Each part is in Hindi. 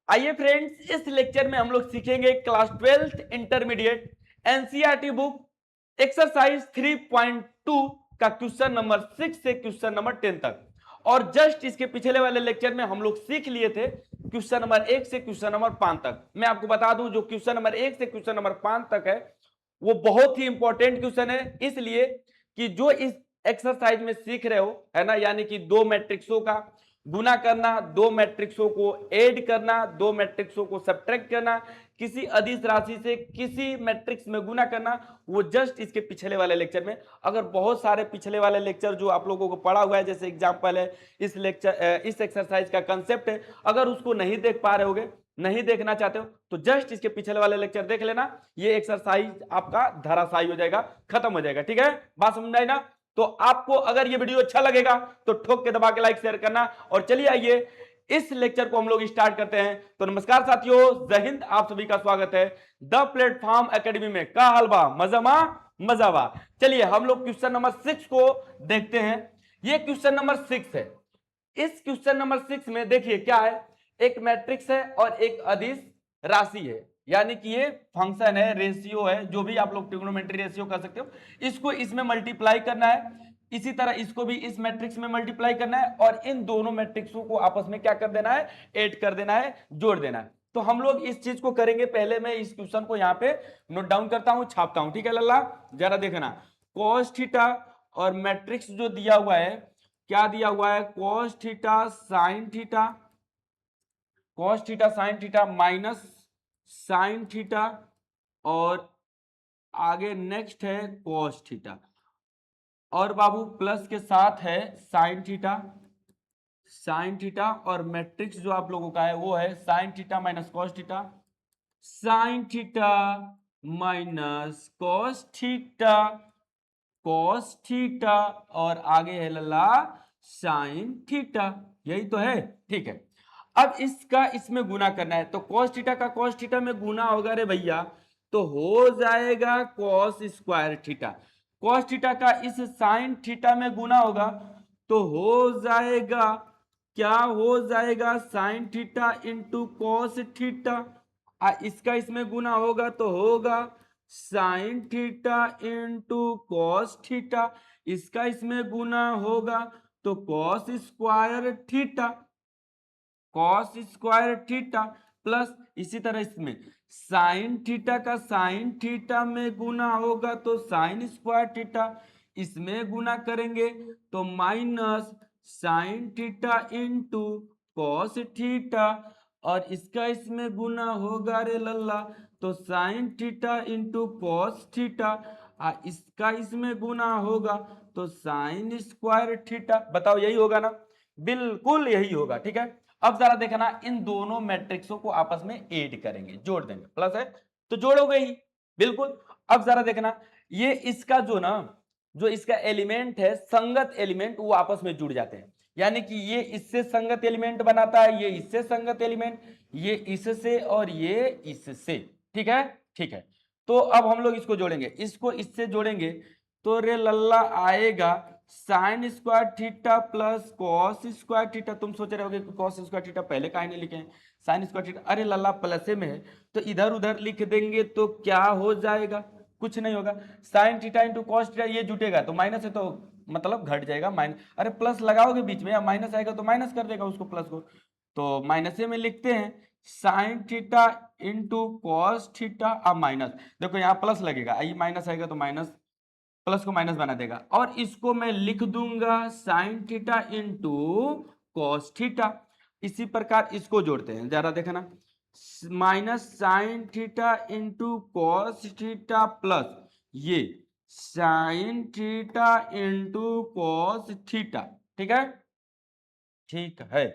आइए फ्रेंड्स, इस लेक्चर में हम लोग सीखेंगे class 12th intermediate NCERT book exercise 3.2 का क्वेश्चन नंबर 6 से क्वेश्चन नंबर 10 तक। और जस्ट इसके पिछले वाले लेक्चर में हम लोग सीख लिए थे क्वेश्चन नंबर 1 से क्वेश्चन नंबर 5 तक। मैं आपको बता दूं, जो क्वेश्चन नंबर 1 से क्वेश्चन नंबर 5 तक है वो बहुत ही इंपॉर्टेंट क्वेश्चन है, इसलिए कि जो इस एक्सरसाइज में सीख रहे हो है ना, यानी कि दो मैट्रिक्सों का गुना करना, दो मैट्रिक्सों को ऐड करना, दो मैट्रिक्सों को सब्ट्रैक्ट करना, किसी अदिश राशि से किसी मैट्रिक्स में गुना करना, वो जस्ट इसके पिछले वाले लेक्चर में। अगर बहुत सारे पिछले वाले लेक्चर जो आप लोगों को पढ़ा हुआ है, जैसे एग्जांपल है इस लेक्चर इस एक्सरसाइज का कंसेप्ट है, अगर उसको नहीं देख पा रहे होगे, नहीं देखना चाहते हो, तो जस्ट इसके पिछले वाले लेक्चर देख लेना। ये एक्सरसाइज आपका धराशायी हो जाएगा, खत्म हो जाएगा। ठीक है, बात समझ आई ना? तो आपको अगर ये वीडियो अच्छा लगेगा तो ठोक के दबा के लाइक शेयर करना। और चलिए आइए इस लेक्चर को हम लोग स्टार्ट करते हैं। तो नमस्कार साथियों, जय हिंद, आप सभी का स्वागत है द प्लेटफॉर्म एकेडमी में। का हलवा मजमा मजावा। चलिए हम लोग क्वेश्चन नंबर 6 को देखते हैं। ये क्वेश्चन नंबर 6 है। इस क्वेश्चन नंबर 6 में देखिए क्या है, एक मैट्रिक्स है और एक अदिश राशि है, यानी कि ये फंक्शन है, रेशियो है, जो भी आप लोग ट्रिग्नोमेट्री रेशियो कर सकते हो। इसको इसमें मल्टीप्लाई करना है, इसी तरह इसको भी इस मैट्रिक्स में मल्टीप्लाई करना है, और इन दोनों मैट्रिक्सों को आपस में क्या कर देना है, ऐड कर देना है, जोड़ देना है। तो हम लोग इस चीज को करेंगे। पहले मैं इस क्वेश्चन को यहाँ पे नोट डाउन करता हूं, छापता हूं। ठीक है लल्ला, जरा देखना। cos थीटा और मैट्रिक्स जो दिया हुआ है, क्या दिया हुआ है, cos theta sine theta, cos theta sine theta minus sine theta, और आगे नेक्स्ट है cos थीटा, और बाबू प्लस के साथ है साइन थीटा, साइन थीटा, और मैट्रिक्स जो आप लोगों का है वो है sine theta minus cos theta, sine theta minus cos theta, cos theta, और आगे है लल्ला साइन थीटा। यही तो है, ठीक है। अब इसका इसमें गुना करना है, तो cos थीटा का cos थीटा में गुना होगा रे भैया, तो हो जाएगा cos square theta. cos theta का इस साइन थीटा में गुना होगा तो हो जाएगा, क्या हो जाएगा, sign theta into cos theta. इसका इसमें गुना होगा तो होगा sign theta into cos theta. इसका इसमें गुना होगा तो cos square theta, cos square theta, plus इसी तरह इसमें साइन थीटा का साइन थीटा में गुना होगा तो साइन स्क्वायर थीटा, इसमें गुना करेंगे तो minus sine theta into cos theta, और इसका इसमें गुना होगा रे लल्ला तो sign theta into cos theta, इसका इसमें गुना होगा तो साइन स्क्वायर थीटा। बताओ यही होगा ना? बिल्कुल यही होगा। ठीक है, अब जरा देखना, इन दोनों मैट्रिक्सों को आपस में ऐड करेंगे, जोड़ देंगे, प्लस है तो जोड़ोगे ही, बिल्कुल। अब जरा देखना, ये इसका जो ना, जो इसका एलिमेंट है, संगत एलिमेंट, वो आपस में जुड़ जाते हैं, यानी कि ये इससे संगत एलिमेंट बनाता है, ये इससे संगत एलिमेंट, ये इससे और ये इससे। ठीक है, ठीक है। तो अब हम लोग इसको जोड़ेंगे, इसको इससे जोड़ेंगे तो रे लल्ला आएगा sign square theta plus cos square theta. तुम सोच रहे होगे कि कॉस स्क्वायर थीटा पहले काहे नहीं लिखे हैं, साइन स्क्वायर थीटा, अरे लल्ला प्लस में है तो इधर उधर लिख देंगे तो क्या हो जाएगा, कुछ नहीं होगा। Sign theta into cos theta, ये जुटेगा तो माइनस है तो मतलब घट जाएगा, माइनस, अरे प्लस लगाओगे बीच में या माइनस आएगा तो माइनस कर देगा उसको, प्लस को तो माइनस में लिखते हैं। Sign theta into cos theta, अब माइनस, देखो यहाँ प्लस लगेगा, ये माइनस आएगा तो माइनस, प्लस को माइनस बना देगा, और इसको मैं लिख दूंगा sine theta into cos theta. इसी प्रकार इसको जोड़ते हैं, जरा देखना, minus sine theta into cos theta plus ये sine theta into cos theta. ठीक है, ठीक है,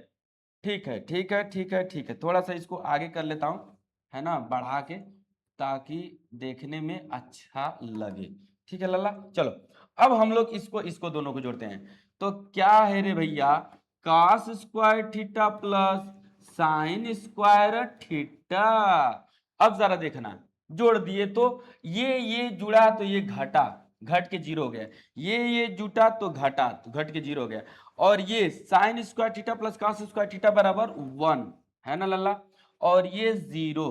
ठीक है, ठीक है, ठीक है, ठीक है। थोड़ा सा इसको आगे कर लेता हूं, है ना, बढ़ा के, ताकि देखने में अच्छा लगे। ठीक है लल्ला, चलो अब हम लोग इसको इसको दोनों को जोड़ते हैं। तो क्या है रे भैया, cos square theta plus sine square theta. अब जरा देखना, जोड़ दिए तो ये जुड़ा तो ये घटा, घट के जीरो हो गया, ये जुटा तो घटा, तो घट के जीरो हो गया, और ये sign square theta plus cos square theta बराबर 1 है ना लल्ला। और ये 0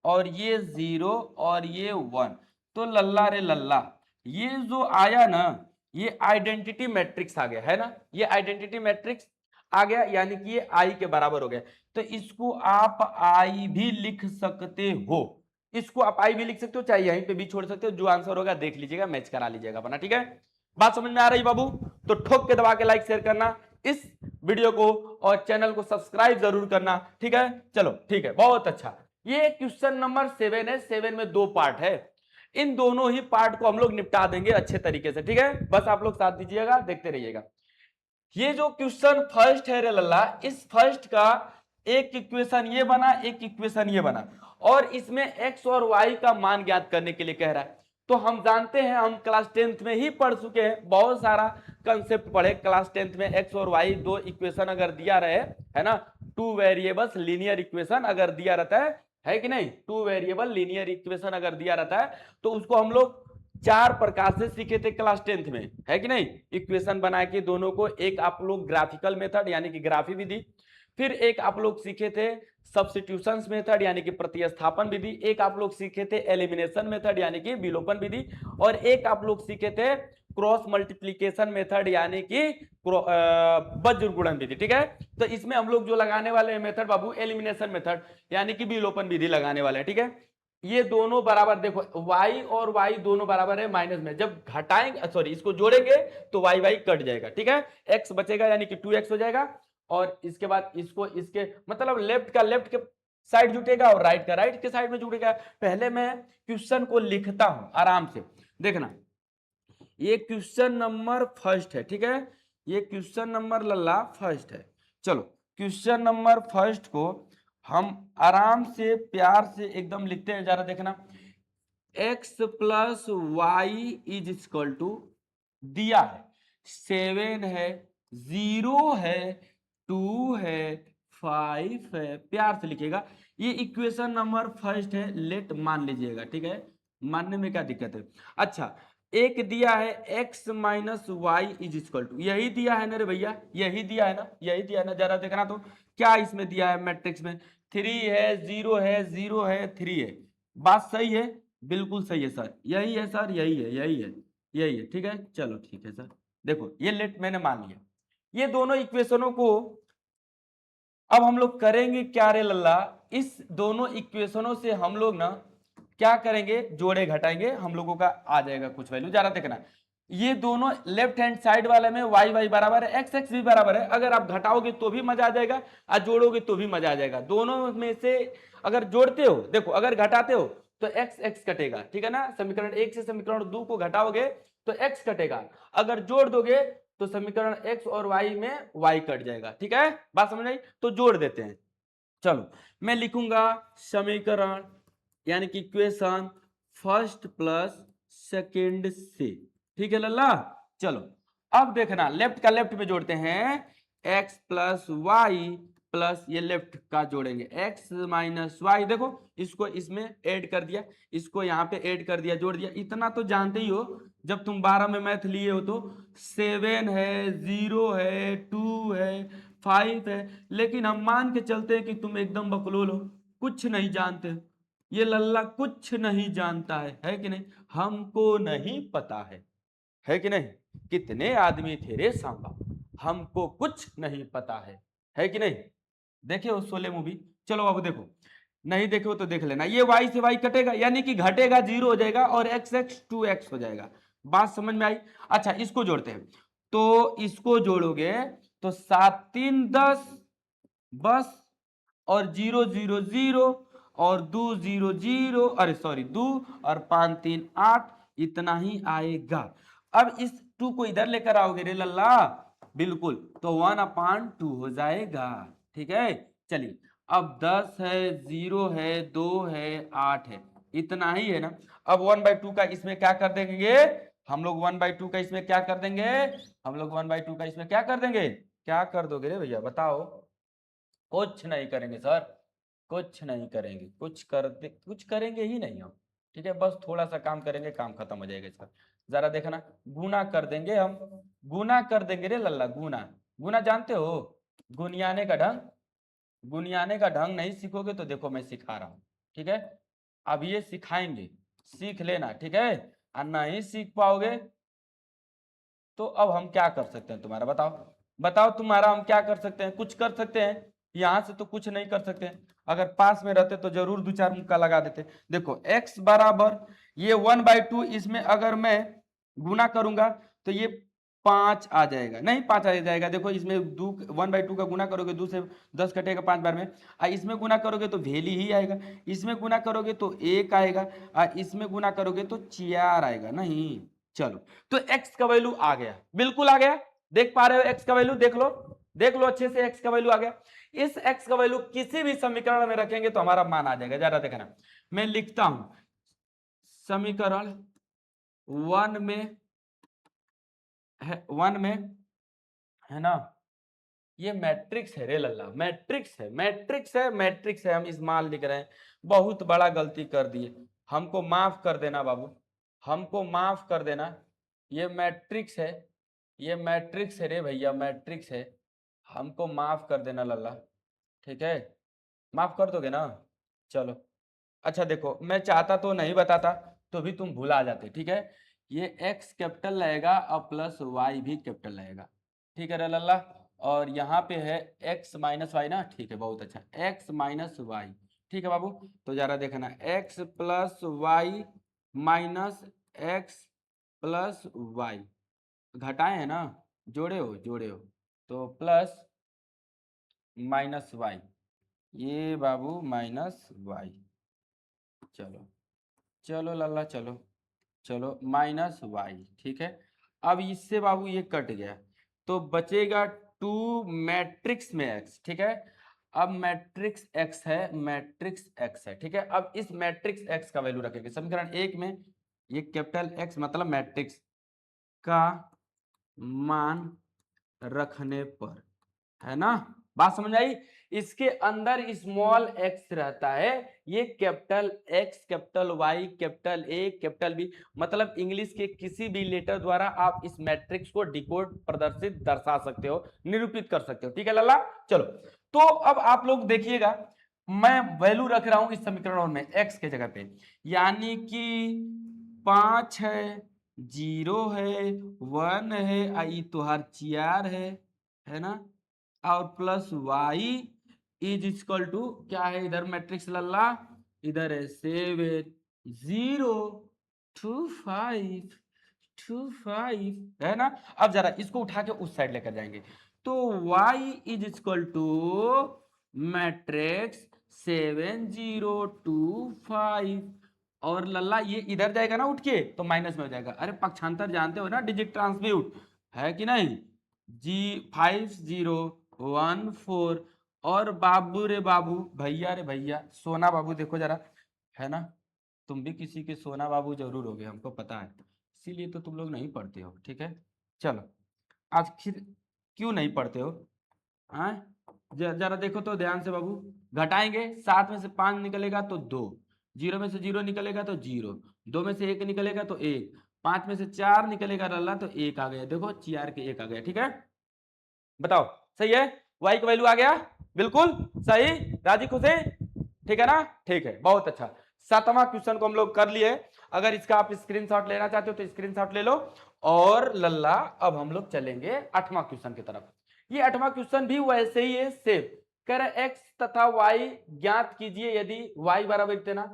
और ये 0 और ये 1। तो लल्ला रे लल्ला, ये जो आया ना ये आइडेंटिटी मैट्रिक्स आ गया है ना, ये आइडेंटिटी मैट्रिक्स आ गया, यानी कि ये आई के बराबर हो गया। तो इसको आप आई भी लिख सकते हो, इसको आप आई भी लिख सकते हो, चाहे यहीं पे भी छोड़ सकते हो, जो आंसर होगा देख लीजिएगा, मैच करा लीजिएगा अपना। ठीक है, बात समझ में आ रही बाबू? तो ठोक के दबा के लाइक शेयर करना इस वीडियो को और चैनल को सब्सक्राइब जरूर करना। ठीक है, चलो ठीक है, बहुत अच्छा। ये क्वेश्चन नंबर 7 है, 7 में 2 पार्ट है, इन दोनों ही पार्ट को हम लोग निपटा देंगे अच्छे तरीके से। ठीक है, बस आप लोग साथ दीजिएगा, देखते रहिएगा। ये जो क्वेश्चन फर्स्ट है रे लल्ला, इस फर्स्ट का एक इक्वेशन ये बना, एक इक्वेशन ये बना, और इसमें एक्स और वाई का मान ज्ञात करने के लिए कह रहा है। तो हम जानते हैं, हम क्लास 10th में ही पढ़ चुके हैं, बहुत सारा कंसेप्ट पढ़े क्लास 10th में। एक्स और वाई दो इक्वेशन अगर दिया रहे, है ना, टू वेरिएबल्स लीनियर इक्वेशन अगर दिया रहता है कि नहीं, टू वेरिएबल लीनियर इक्वेशन अगर दिया रहता है तो उसको हम लोग 4 प्रकार से सीखे थे क्लास 10th में, है कि नहीं। इक्वेशन बना के दोनों को, एक आप लोग ग्राफिकल मेथड यानी कि ग्राफी विधि, फिर एक आप लोग सीखे थे सब्स्टिट्यूशन मेथड यानी कि प्रतिस्थापन विधि, एक आप लोग सीखे थे एलिमिनेशन मेथड यानी कि विलोपन विधि, और एक आप लोग सीखे थे क्रॉस मल्टीप्लीकेशन मेथड यानी कि वज्र गुणन विधि। ठीक है, तो इसमें हम लोग जो लगाने वाले हैं मेथड बाबू, एलिमिनेशन मेथड यानी कि विलोपन विधि लगाने वाले हैं। ठीक है, ये दोनों बराबर, देखो y और y दोनों बराबर है माइनस में, जब घटाएंगे सॉरी इसको जोड़ेंगे तो y y कट जाएगा। ठीक है, x बचेगा यानी कि 2x हो जाएगा, और इसके बाद इसको इसके मतलब लेफ्ट का लेफ्ट के साइड जुटेगा और राइट का राइट के साइड में जुटेगा। पहले मैं क्वेश्चन को लिखता हूं आराम से, देखना। ये क्वेश्चन नंबर फर्स्ट है, ठीक है, ये क्वेश्चन नंबर लल्ला फर्स्ट है। चलो क्वेश्चन नंबर फर्स्ट को हम आराम से प्यार से एकदम लिखते हैं, जरा देखना। x plus y is equal to दिया है 7 है, 0 है, 2 है, 5 है, प्यार से लिखिएगा। ये इक्वेशन नंबर फर्स्ट है, लेट मान लीजिएगा। ठीक है, मानने में क्या दिक्कत है। अच्छा, एक दिया है x minus y is equal to, यही दिया है ना रे भैया, यही दिया है ना, यही दिया है ना, जरा देखना तो क्या इसमें दिया है मैट्रिक्स में। 3 है, 0 है, 0 है, 3 है। बात सही है, बिल्कुल सही है सर, यही है सर, यही है, यही है, यही है। ठीक है, चलो ठीक है सर, देखो ये लेट मैंने मान लिया। ये दोनों इक्वेशनों को अब हम लोग करेंगे क्या रे लल्ला, इस दोनों इक्वेशनों से हम लोग ना क्या करेंगे, जोड़े घटाएंगे, हम लोगों का आ जाएगा कुछ वैल्यू। जरा देखना, ये दोनों लेफ्ट हैंड साइड वाले में वाई वाई बराबर है, एक्स एक्स भी बराबर है, अगर आप घटाओगे तो भी मजा आ जाएगा और जोड़ोगे तो भी मजा आ जाएगा। दोनों में से अगर जोड़ते हो, देखो अगर घटाते हो तो एक्स एक्स कटेगा, ठीक है ना, समीकरण 1 से समीकरण 2 को घटाओगे तो एक्स कटेगा, अगर जोड़ दोगे तो समीकरण x और y में y कट जाएगा। ठीक है, बात समझ आई, तो जोड़ देते हैं। चलो मैं लिखूंगा समीकरण यानी कि इक्वेशन फर्स्ट प्लस सेकेंड से, ठीक है लल्ला। चलो अब देखना, लेफ्ट का लेफ्ट में जोड़ते हैं, x प्लस वाई प्लस ये लेफ्ट का जोड़ेंगे x माइनस वाई, देखो इसको इसमें ऐड कर दिया, इसको यहाँ पे ऐड कर दिया, जोड़ दिया। इतना तो जानते ही हो, जब तुम 12 में मैथ लिए हो तो 7 है, 0 है, 2 है, 5 है, लेकिन हम मान के चलते हैं कि तुम एकदम बकलोल हो, कुछ नहीं जानते हो। ये लल्ला कुछ नहीं जानता है कि नहीं, हमको नहीं पता है कि नहीं। कितने आदमी थे रे सांबा, हमको कुछ नहीं पता है कि नहीं। देखे हो शोले मूवी? चलो अब देखो, नहीं देखे हो तो देख लेना। ये y से y कटेगा यानी कि घटेगा, 0 हो जाएगा, और x x 2x हो जाएगा। बात समझ में आई? अच्छा इसको जोड़ते हैं, तो इसको जोड़ोगे तो 7 3 10 बस, और 0 0 0 और 2 0 0, अरे सॉरी 2 और 5 3 8, इतना ही आएगा। अब इस 2 को इधर लेकर आओगे रे लल्ला, बिल्कुल, तो 1/2 हो जाएगा। ठीक है, चलिए अब 10 है, 0 है, 2 है, 8 है, इतना ही है ना। अब 1/2 का इसमें क्या कर देंगे हम लोग, 1/2 का इसमें क्या कर देंगे हम लोग, 1/2 का इसमें क्या कर देंगे, क्या कर दोगे रे भैया बताओ। कुछ नहीं करेंगे सर, कुछ नहीं करेंगे, कुछ करेंगे ही नहीं हम। ठीक है, बस थोड़ा सा काम करेंगे, काम खत्म हो जाएगा इसका। जरा देखना, गुना कर देंगे हम, गुना कर देंगे रे लल्ला, गुना, गुना जानते हो, गुनियाने का ढंग, गुनियाने का ढंग नहीं सीखोगे तो देखो मैं सिखा रहा हूं, ठीक है। अब ये सिखाएंगे, सीख लेना, ठीक है। और नहीं सीख पाओगे तो अब हम क्या कर सकते हैं तुम्हारा, बताओ बताओ तुम्हारा हम क्या कर सकते हैं, कुछ कर सकते हैं? यहां से तो कुछ नहीं कर सकते हैं। अगर पास में रहते तो जरूर दो चार मुक्का लगा देते। देखो x बराबर ये 1/2, इसमें अगर मैं गुना करूंगा तो ये 5 आ जाएगा, नहीं 5 आ जाएगा। देखो इसमें 1/2 का गुना करोगे 2 से 10 कटेगा 5 बार में। इसमें गुना करोगे तो वैल्यू ही आएगा, इसमें गुना करोगे तो 1 आएगा, और इसमें गुना करोगे तो 4 आएगा। नहीं, चलो तो x का वैल्यू आ गया, बिल्कुल आ गया। देख पा रहे हो x का वैल्यू, देख लो अच्छे से, x का वैल्यू आ गया। इस x का वैल्यू किसी भी समीकरण में रखेंगे तो हमारा मान आ जाएगा। जरा देखना, मैं लिखता हूं समीकरण 1 में है, 1 में है ना, ये मैट्रिक्स है रे लल्ला, मैट्रिक्स है, मैट्रिक्स है, मैट्रिक्स है। हम इस मान लिख रहे हैं, बहुत बड़ा गलती कर दिए, हमको माफ कर देना बाबू, हमको माफ कर देना। ये मैट्रिक्स है, ये मैट्रिक्स है रे भैया, मैट्रिक्स है, हमको माफ कर देना लल्ला, ठीक है। माफ कर दोगे ना? चलो अच्छा देखो, मैं चाहता तो नहीं बताता तो भी तुम भुला जाते, ठीक है। ये x कैपिटल रहेगा और प्लस y भी कैपिटल रहेगा, ठीक है रे लल्ला। और यहाँ पे है x माइनस वाई ना, ठीक है, बहुत अच्छा, x माइनस वाई, ठीक है बाबू। तो जरा देखना, x plus y minus x plus y, घटाए है ना, जोड़े हो तो प्लस माइनस वाई, ये बाबू माइनस वाई, चलो चलो लल्ला, चलो चलो माइनस वाई, ठीक है। अब इससे बाबू ये कट गया तो बचेगा 2 मैट्रिक्स में x, ठीक है। अब मैट्रिक्स x है, मैट्रिक्स x है, ठीक है। अब इस मैट्रिक्स x का वैल्यू रखेंगे समीकरण 1 में, ये कैपिटल X मतलब मैट्रिक्स का मान रखने पर, है ना, बात समझ आई। इसके अंदर स्मॉल x रहता है, ये capital X, capital Y, capital A, capital B, मतलब इंग्लिश के किसी भी लेटर द्वारा आप इस मैट्रिक्स को डिकोड, प्रदर्शित, दर्शा सकते हो, निरूपित कर सकते हो, ठीक है लल्ला। चलो तो अब आप लोग देखिएगा, मैं वैल्यू रख रहा हूं इस समीकरण में x के जगह पे, यानी कि 5 है, 0 है, 1 है, आई तुहार 4 है ना, और plus y is equal to क्या है, इधर मैट्रिक्स लल्ला, इधर है 7 0 2 5 2 5, है ना। अब जरा इसको उठा के उस साइड लेकर जाएंगे तो y is equal to matrix 7 0 2 5, और लल्ला ये इधर जाएगा ना उठ के तो माइनस में हो जाएगा। अरे पक्षांतर जानते हो ना, डिजिट ट्रांसम्यूट है कि नहीं, जी 5014, और बाबू रे बाबू, भैया रे भैया, सोना बाबू, देखो जरा, है ना, तुम भी किसी के सोना बाबू जरूर होगे, हमको पता है, इसीलिए तो तुम लोग नहीं पढ़ते हो, ठीक है। चलो आखिर क्यों नहीं पढ़ते हो, हाँ, जरा देखो तो ध्यान से बाबू, घटाएंगे, 7 में से 5 निकलेगा तो 2, 0 में से 0 निकलेगा तो 0, 2 में से 1 निकलेगा तो 1, 5 में से 4 निकलेगा रल्ला तो 1 आ गया, देखो 4 के 1 आ गया, ठीक है। बताओ सही है, y का वैल्यू आ गया, बिल्कुल सही, राजी खुशी, ठीक है ना, ठीक है, बहुत अच्छा। 7वां क्वेश्चन को हम लोग कर लिए, अगर इसका आप स्क्रीनशॉट लेना चाहते हो तो स्क्रीनशॉट ले लो। और लल्ला अब हम लोग चलेंगे 8वां क्वेश्चन की तरफ। ये 8वां क्वेश्चन भी वैसे ही है, सेम कह रहे x तथा y ज्ञात कीजिए यदि y बराबर इतना,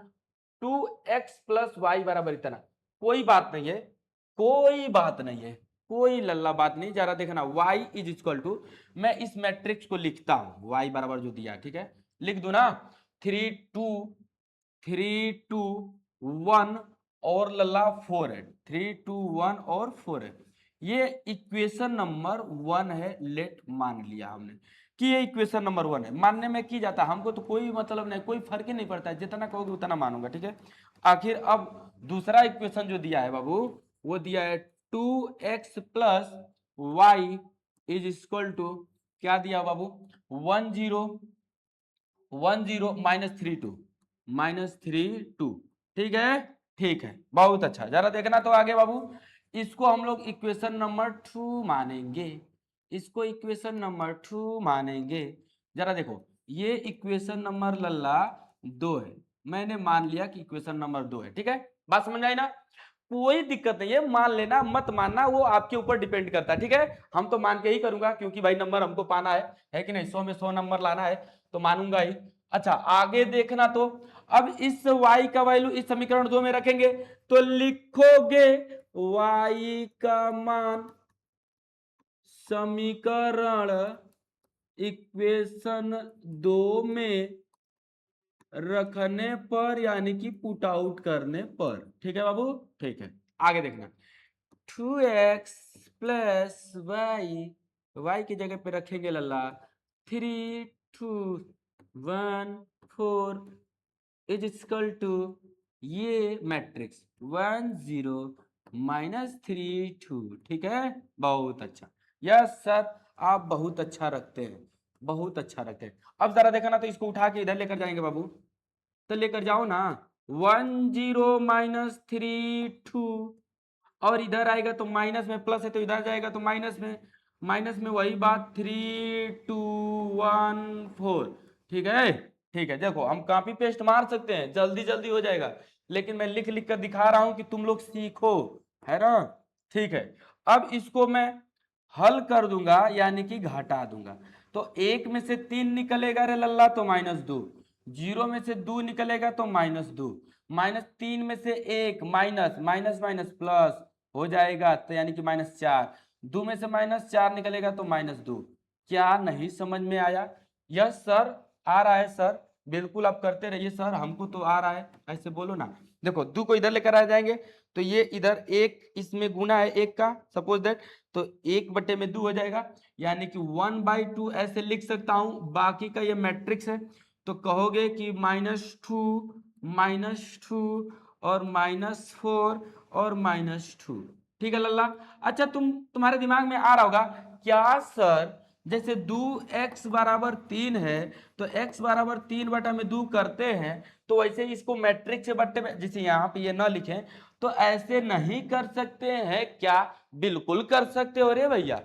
2x प्लस वाई बराबर इतना। कोई बात नहीं है, कोई बात नहीं है, कोई लल्ला बात नहीं, जरा देखना, y इज इक्वल टू, मैं इस मैट्रिक्स को लिखता हूं, y बराबर जो दिया, ठीक है, लिख दू ना, 3 2 3 2 1 और लल्ला 4 है, 3 2 1 और 4 है, ये इक्वेशन नंबर 1 है, लेट मान लिया हमने कि ये इक्वेशन नंबर 1 है, मानने में की जाता है, हमको तो कोई मतलब नहीं, कोई फर्क ही नहीं पड़ता है, जितना कहोगे उतना मानूंगा, ठीक है। आखिर अब दूसरा इक्वेशन जो दिया है बाबू, वो दिया है 2x plus y is equal to, क्या दिया बाबू, 10 -3 2, ठीक है, ठीक है, बहुत अच्छा, जरा देखना तो आगे बाबू, इसको हम लोग इक्वेशन नंबर 2 मानेंगे, इसको इक्वेशन नंबर 2 मानेंगे। जरा देखो ये इक्वेशन नंबर लल्ला 2 है, मैंने मान लिया कि इक्वेशन नंबर 2 है। ठीक है, बात समझ आई ना? कोई दिक्कत नहीं है, मान लेना मत मानना वो आपके ऊपर डिपेंड करता है। ठीक है, हम तो मान के ही करूंगा क्योंकि भाई नंबर हमको पाना है कि नहीं? 100 में 100 नंबर लाना है तो मानूंगा ही। अच्छा आगे देखना, तो अब इस y का वैल्यू इस समीकरण 2 में रखेंगे तो लिखोगे y का मान समीकरण इक्वेशन 2 में रखने पर, यानी कि पुट आउट करने पर। ठीक है बाबू, ठीक है। आगे देखना, 2x प्लस वाई की जगह पे रखेंगे लल्ला 3 2 1 4 इज इक्वल टू ये मैट्रिक्स 1 0 -3 2। ठीक है, बहुत अच्छा। यस सर, आप बहुत अच्छा रखते हैं, बहुत अच्छा रखते हैं। अब जरा देखा ना, तो इसको उठा के इधर लेकर जाएंगे बाबू, तो लेकर जाओ ना। 1 0 -3 2, और इधर आएगा तो माइनस में, प्लस है तो इधर जाएगा तो माइनस में, माइनस में वही बात 3 2 1 4। ठीक है, ठीक है। देखो हम कॉपी पेस्ट मार सकते हैं, जल्दी जल्दी हो जाएगा, लेकिन मैं लिख लिख कर दिखा रहा हूं कि तुम लोग सीखो, है ना? ठीक है, अब इसको मैं हल कर दूंगा, यानी कि घटा दूंगा। तो एक में से 3 निकलेगा रे लल्ला तो -2, 0 में से 2 निकलेगा तो -2, -3 में से 1 माइनस माइनस माइनस प्लस हो जाएगा, तो यानी कि -4, 2 में से -4 निकलेगा तो -2। क्या नहीं समझ में आया? यस सर, आ रहा है सर, बिल्कुल आप करते रहिए सर, हमको तो आ रहा है, ऐसे बोलो ना। देखो 2 को इधर लेकर आ जाएंगे तो ये इधर एक इसमें गुना है एक का, सपोज दैट, तो 1/2 हो जाएगा, यानी कि 1/2 ऐसे लिख सकता हूं। बाकी का ये मैट्रिक्स है, तो कहोगे कि -2 और -4 और -2। ठीक है लल्ला? अच्छा तुम्हारे दिमाग में आ रहा होगा, क्या सर जैसे 2x बराबर 3 है तो x बराबर 3/2 करते हैं, तो वैसे इसको मैट्रिक्स से बट्टे में, जैसे यहाँ पे ये ना लिखें, तो ऐसे नहीं कर सकते हैं क्या? बिल्कुल कर सकते हो रे भैया,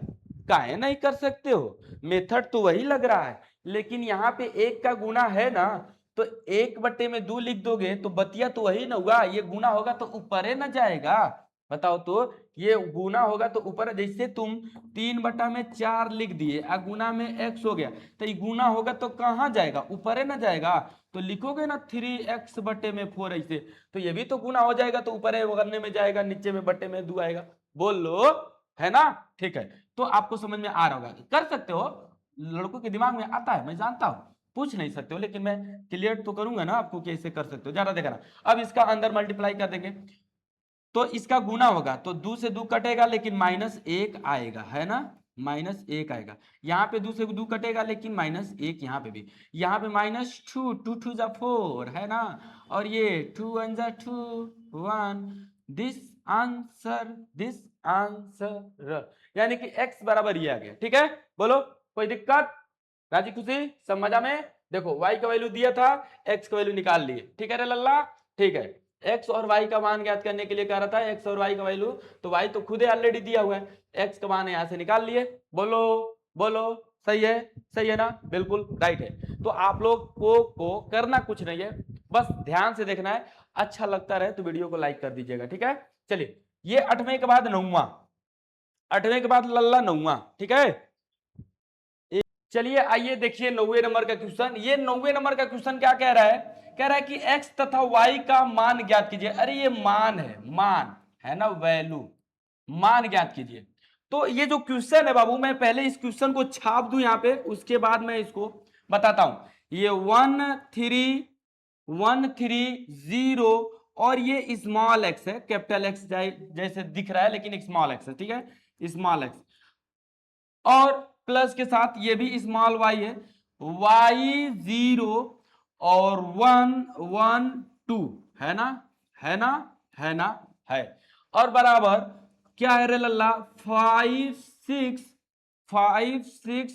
काहे नहीं कर सकते हो? मेथड तो वही लग रहा है, लेकिन यहाँ पे एक का गुना है ना, तो 1/2 लिख दोगे तो बतिया तो वही ना हुआ, ये गुना होगा तो ऊपर ना जाएगा। बताओ तो, ये गुना होगा तो ऊपर, जैसे तुम 3/4 लिख दिए, गुना में x हो गया, तो ये गुना होगा तो कहाँ जाएगा? ऊपर ना जाएगा। तो लिखोगे ना 3x/4 ऐसे, तो ये भी तो गुना हो जाएगा, तो ऊपर करने में जाएगा, नीचे में बट्टे में 2 आएगा। बोल लो, है ना? ठीक है, तो आपको समझ में आ रहा होगा, कर सकते हो, लड़कों के दिमाग में आता है, मैं जानता हूं, पूछ नहीं सकते हो, लेकिन मैं क्लियर तो करूंगा ना आपको कैसे कर सकते हो। ज्यादा देखना, अब इसका अंदर मल्टीप्लाई कर देंगे तो इसका गुना होगा, तो 2 से 2 कटेगा लेकिन -1 आएगा, है ना? -1 आएगा। यहाँ पे 2 से 2 कटेगा लेकिन -1, यहाँ पे भी, यहाँ पे -2, 2 2 जा 4, है ना? और ये 2 1 जा 2 1, दिस आंसर, यानी कि x बराबर ये आ गया। ठीक है, बोलो कोई दिक्कत? राजी खुशी, सब मजा में? देखो y का वैल्यू दिया था, x का वैल्यू निकाल लिए। ठीक है रे लल्ला? ठीक है, x और y का मान ज्ञात करने के लिए कह रहा था, x और y का वैल्यू, तो y तो खुद ही ऑलरेडी दिया हुआ है, x का मान यहां से निकाल लिए। बोलो बोलो, सही है? सही है ना? बिल्कुल राइट है। तो आप लोग को करना कुछ नहीं है, बस ध्यान से देखना है, अच्छा लगता रहे तो वीडियो को लाइक कर दीजिएगा। ठीक है, चलिए, ये 8वें के बाद 9वां, 8वें के बाद लल्ला 9वां। ठीक है, चलिए आइए देखिए 9वें नंबर का क्वेश्चन। ये 9वें नंबर का क्वेश्चन क्या कह रहा है? कह रहा है कि x तथा y का मान ज्ञात कीजिए। अरे ये मान है ना, वैल्यू, मान ज्ञात कीजिए। तो ये जो क्वेश्चन है बाबू, मैं पहले इस क्वेश्चन को छाप दूं यहाँ पे, उसके बाद मैं इसको बताता हूं। ये 1 3 और ये स्मॉल x है, कैपिटल एक्स जैसे दिख रहा है लेकिन स्मॉल x है। ठीक है, स्मॉल x, और प्लस के साथ ये भी स्मॉल y है, y0 और 1 1 2, है ना? है ना? है ना? है, और बराबर क्या है रे लल्ला? 5 6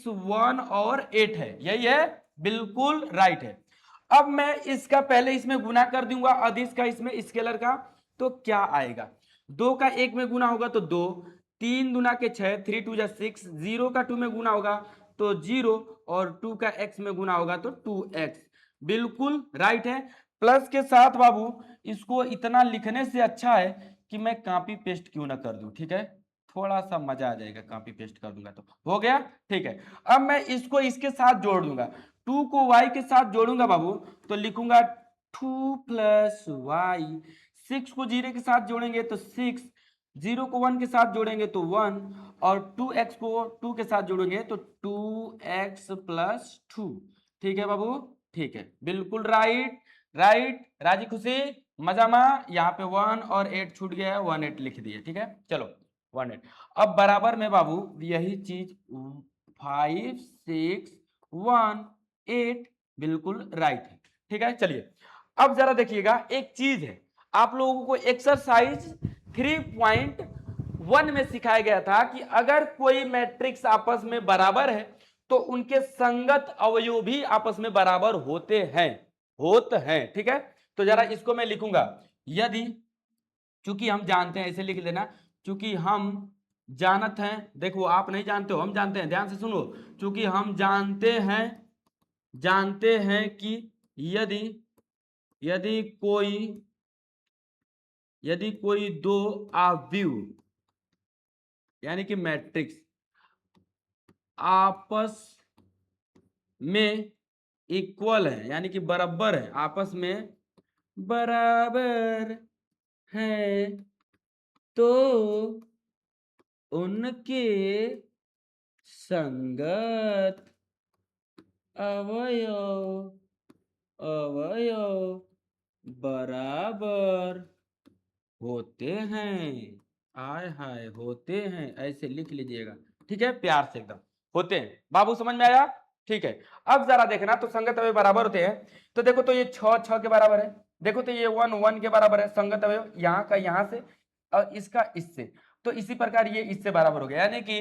1 और 8 है, यही है, बिल्कुल राइट है। अब मैं इसका पहले इसमें गुना कर दूंगा, अदिश का इसमें स्केलर का, तो क्या आएगा? 2 का 1 में गुना होगा तो 2, 3 दूना के 6, 3 2 जा 6, 0 का 2 में गुना होगा तो 0 और 2 का x में गुना होगा तो 2x। बिल्कुल राइट है। प्लस के साथ बाबू इसको इतना लिखने से अच्छा है कि मैं कॉपी पेस्ट क्यों ना कर दूं, ठीक है, थोड़ा सा मजा आ जाएगा, कॉपी पेस्ट कर दूंगा तो हो गया। ठीक है, अब मैं इसको इसके साथ जोड़ दूंगा, 2 को y के साथ जोड़ूंगा बाबू तो लिखूंगा 2 प्लस वाई। 6 को 0 के साथ जोड़ेंगे तो 6, 0 को 1 के साथ जोड़ेंगे तो 1, और 2x को 2 के साथ जोड़ेंगे तो 2x प्लस 2। ठीक है बाबू, ठीक है, बिल्कुल राइट। राइट, राजी खुशी मजामा। यहाँ पे 1 और 8 छूट गया है, 1 8 लिख दिए, ठीक है, चलो 1 8। अब बराबर में बाबू यही चीज 5 6 1 8 बिल्कुल राइट है। ठीक है, चलिए अब जरा देखिएगा, एक चीज है आप लोगों को एक्सरसाइज 3.1 में सिखाया गया था कि अगर कोई मैट्रिक्स आपस में बराबर है तो उनके संगत अवयव भी आपस में बराबर होते हैं। ठीक है, तो जरा इसको मैं लिखूंगा, यदि, चूंकि हम जानते हैं, ऐसे लिख देना, चूंकि हम जानत हैं, देखो आप नहीं जानते हो, हम जानते हैं, ध्यान से सुनो, चूंकि हम जानते हैं कि यदि यदि कोई यदि कोई दो अवयव यानी कि मैट्रिक्स आपस में इक्वल है यानी कि बराबर है, आपस में बराबर है, तो उनके संगत अवयव अवयव बराबर होते हैं। आय हाय, होते हैं, ऐसे लिख लीजिएगा, ठीक है, प्यार से एकदम, होते हैं बाबू, समझ में आया। ठीक है, अब जरा देखना, तो संगत अवयव बराबर होते हैं, तो देखो तो ये 6 6 के बराबर है, देखो तो ये 1 1 के बराबर है, संगत अवयव यहाँ का यहाँ से और इसका इससे, तो इसी प्रकार ये इससे बराबर हो गया, यानी कि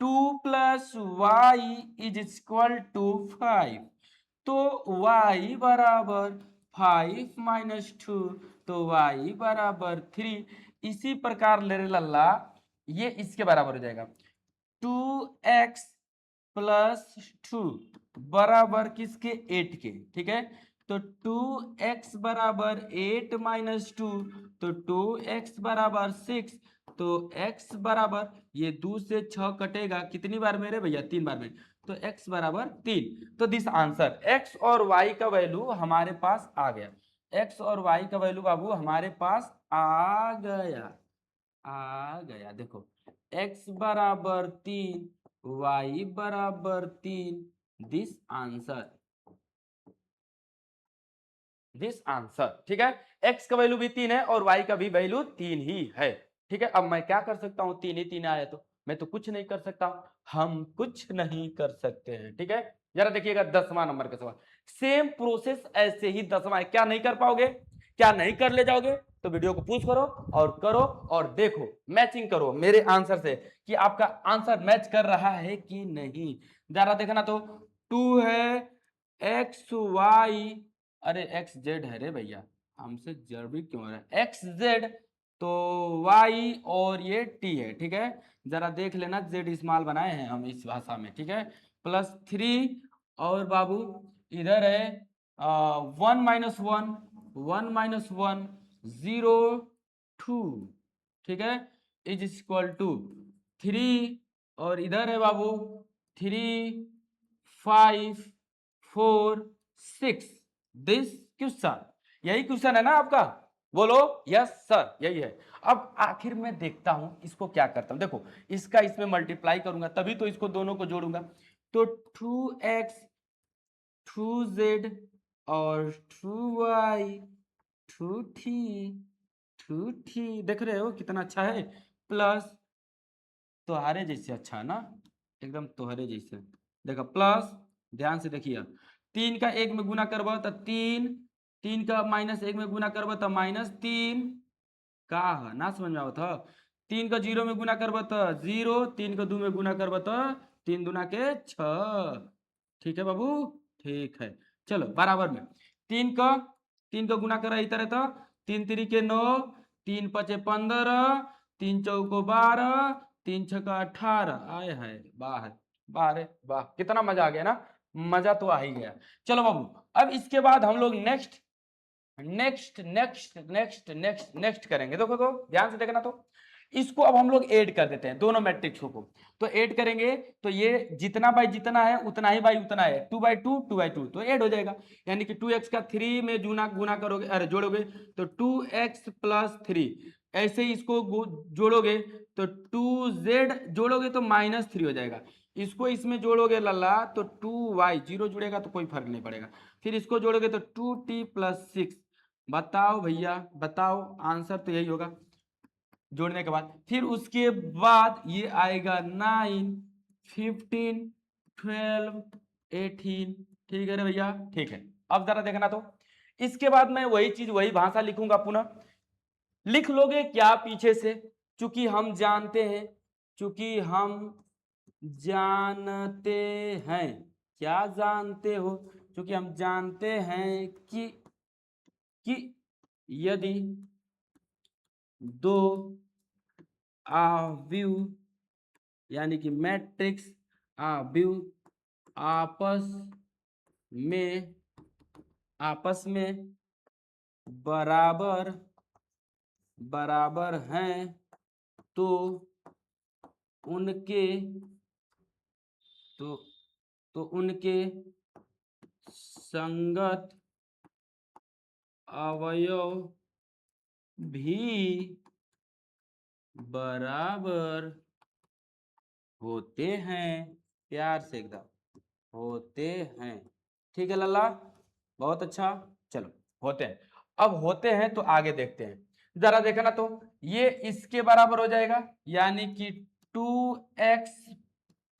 2 plus y is equal to 5, तो y बराबर 5 माइनस 2, तो y बराबर 3। इसी प्रकार ले लल्ला ये इसके बराबर हो जाएगा, 2x प्लस 2 बराबर किसके, 8 के। ठीक है, तो 2x बराबर 8 माइनस 2, तो 2x बराबर 6, तो x बराबर, ये 2 से 6 कटेगा कितनी बार मेरे भैया, 3 बार में, तो x बराबर 3। तो दिस आंसर x और y का वैल्यू हमारे पास आ गया, x और y का वैल्यू बाबू हमारे पास आ गया, देखो x बराबर 3, y बराबर 3, दिस आंसर। ठीक है, x का वैल्यू भी 3 है और y का भी वैल्यू 3 ही है। ठीक है, अब मैं क्या कर सकता हूं, 3 ही 3 आया तो मैं तो कुछ नहीं कर सकता, हम कुछ नहीं कर सकते हैं। ठीक है, जरा देखिएगा 10वां नंबर का सवाल, सेम प्रोसेस ऐसे ही 10वां है, क्या नहीं कर पाओगे, क्या नहीं कर ले जाओगे, तो वीडियो को पूछ करो और देखो, मैचिंग करो मेरे आंसर से कि आपका आंसर मैच कर रहा है कि नहीं। जरा देखना, तो 2 है, एक्स वाई, अरे एक्स जेड है रे भैया, हमसे जड़ भी क्यों है, एक्स जेड, तो वाई और ये टी है। ठीक है, जरा देख लेना, जेड स्मॉल बनाए हैं हम इस भाषा में। ठीक है, प्लस 3, और बाबू इधर है 1 - 1 0 2, ठीक है, इज इक्वल टू 3, और इधर है बाबू 3 5 4 6, दिस क्वेश्चन, यही क्वेश्चन है ना आपका, बोलो यस सर, यही है। अब आखिर में देखता हूं इसको क्या करता हूं, देखो इसका इसमें मल्टीप्लाई करूंगा तभी तो इसको दोनों को जोड़ूंगा, तो 2x 2z और 2y 2t देख रहे हो कितना अच्छा है, प्लस तोहरे जैसे अच्छा है ना, एकदम तोहरे जैसे, देखो प्लस, ध्यान से देखिए, 3 का 1 में गुना करबो तो 3, 3 का -1 में गुना करबो तो -3, का है ना समझ में आवत है, 3 का 0 में गुना करबो तो 0, 3 का 2 में गुना करबो तो 3 दूना के 6। ठीक है बाबू, ठीक है, चलो बराबर में 3 का गुना करा इधर है तो 3 3 के 9, 3 5 15, 3 चौको 12, 3 छका 18, आए है बाहर, वाह रे वाह, कितना मजा आ गया ना, मजा तो आ ही गया। चलो बाबू, अब इसके बाद हम लोग next next next next next next करेंगे। देखो तो ध्यान से देखना, तो इसको अब हम लोग ऐड कर देते हैं दोनों मैट्रिक्सों को। तो ऐड करेंगे तो ये जितना बाई जितना है उतना ही बाई उतना है, 2/2 2/2 तो ऐड हो जाएगा। यानी कि 2x का 3 में गुना करोगे, अरे जोड़ोगे तो 2x प्लस 3, ऐसे ही इसको जोड़ोगे तो 2z जोड़ोगे तो -3 हो जाएगा। इसको इसमें जोड़ोगे लल्ला तो 2y, जीरो जुड़ेगा तो कोई फर्क नहीं पड़ेगा। फिर इसको जोड़ोगे तो 2t प्लस 6। बताओ भैया बताओ, आंसर तो यही होगा जोड़ने के बाद। फिर उसके बाद ये आएगा 9 15 12 18। ठीक है रे भैया, ठीक है। अब जरा देखना, तो इसके बाद मैं वही चीज वही भाषा लिखूंगा पुनः। लिख लोगे क्या पीछे से, चूंकि हम जानते हैं, चूंकि हम जानते हैं, क्या जानते हो, क्योंकि हम जानते हैं कि यदि दो आव्यूह यानी कि मैट्रिक्स आव्यूह आपस में बराबर बराबर हैं तो उनके उनके संगत अवयव भी बराबर होते हैं। प्यार से एकदम, होते हैं। ठीक है लल्ला, बहुत अच्छा। चलो होते हैं, अब होते हैं तो आगे देखते हैं। जरा देखना, तो ये इसके बराबर हो जाएगा, यानी कि 2x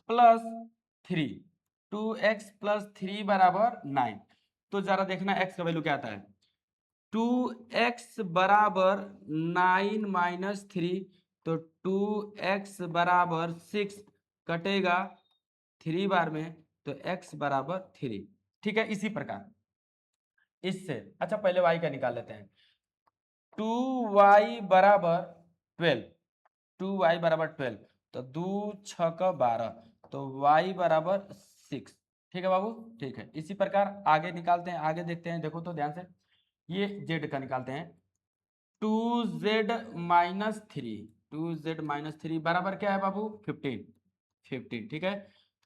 प्लस 3, 2x प्लस 3 बराबर 9। तो जरा देखना x का वैल्यू क्या आता है, 2x बराबर 9 माइनस 3, तो 2x बराबर 6 कटेगा 3 बार में, तो x बराबर 3। ठीक है, इसी प्रकार इससे, अच्छा पहले y का निकाल लेते हैं। 2y बराबर 12, 2y बराबर 12, तो 2 6 12, तो y बराबर 6। ठीक है बाबू, ठीक है। इसी प्रकार आगे निकालते हैं, आगे देखते हैं। देखो तो ध्यान से, ये z का निकालते हैं। 2z माइनस 3, 2z माइनस 3 बराबर क्या है बाबू, 15, 15। ठीक है,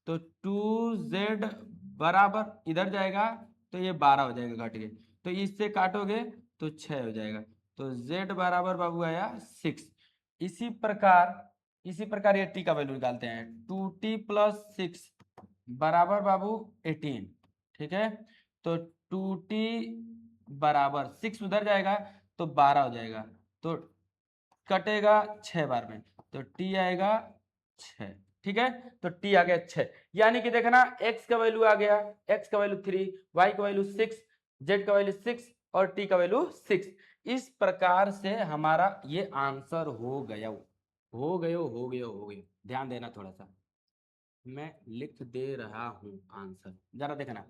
तो 2z बराबर इधर जाएगा तो ये 12 हो जाएगा घट के, तो इससे काटोगे तो 6 हो जाएगा, तो z बराबर बाबू आया 6। इसी प्रकार ये t का वैल्यू निकालते हैं। 2t प्लस 6 बराबर बाबू 18। ठीक है, तो 2t बराबर 6 उधर जाएगा तो 12 हो जाएगा, तो कटेगा 6 बार में, तो t आएगा 6। ठीक है, तो t आ गया 6। यानी कि देखना, x का वैल्यू आ गया, x का वैल्यू 3, y का वैल्यू 6, z का वैल्यू 6 और t का वैल्यू 6। इस प्रकार से हमारा ये आंसर हो गया, हो गया। ध्यान देना थोड़ा सा, मैं लिख दे रहा हूं आंसर, जरा देखना।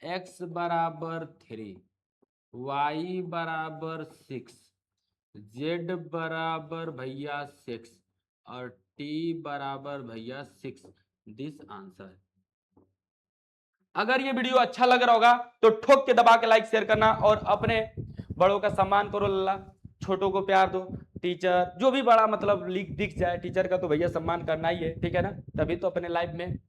x बराबर 3, y बराबर 6, z बराबर भैया 6 और t बराबर भैया 6। This answer. अगर ये वीडियो अच्छा लग रहा होगा तो ठोक के दबा के लाइक शेयर करना, और अपने बड़ों का सम्मान करो लल्ला, छोटों को प्यार दो। टीचर जो भी बड़ा मतलब दिख जाए, टीचर का तो भैया सम्मान करना ही है, ठीक है ना, तभी तो अपने लाइफ में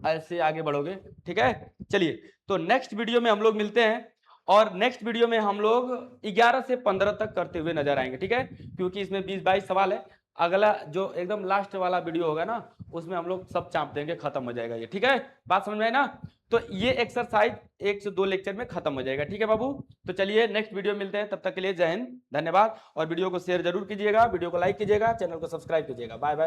ऐसे आगे बढ़ोगे। ठीक है, चलिए, तो नेक्स्ट वीडियो में हम लोग मिलते हैं, और नेक्स्ट वीडियो में हम लोग 11 से 15 तक करते हुए नजर आएंगे। ठीक है, क्योंकि इसमें 20-22 सवाल है। अगला जो एकदम लास्ट वाला वीडियो होगा ना, उसमें हम लोग सब चाप देंगे, खत्म हो जाएगा ये। ठीक है, बात समझ में आई ना, तो ये एक्सरसाइज 1 से 2 लेक्चर में खत्म हो जाएगा। ठीक है बाबू, तो चलिए नेक्स्ट वीडियो मिलते हैं, तब तक के लिए जय हिंद, धन्यवाद। और वीडियो को शेयर जरूर कीजिएगा, वीडियो को लाइक कीजिएगा, चैनल को सब्सक्राइब कीजिएगा। Bye bye.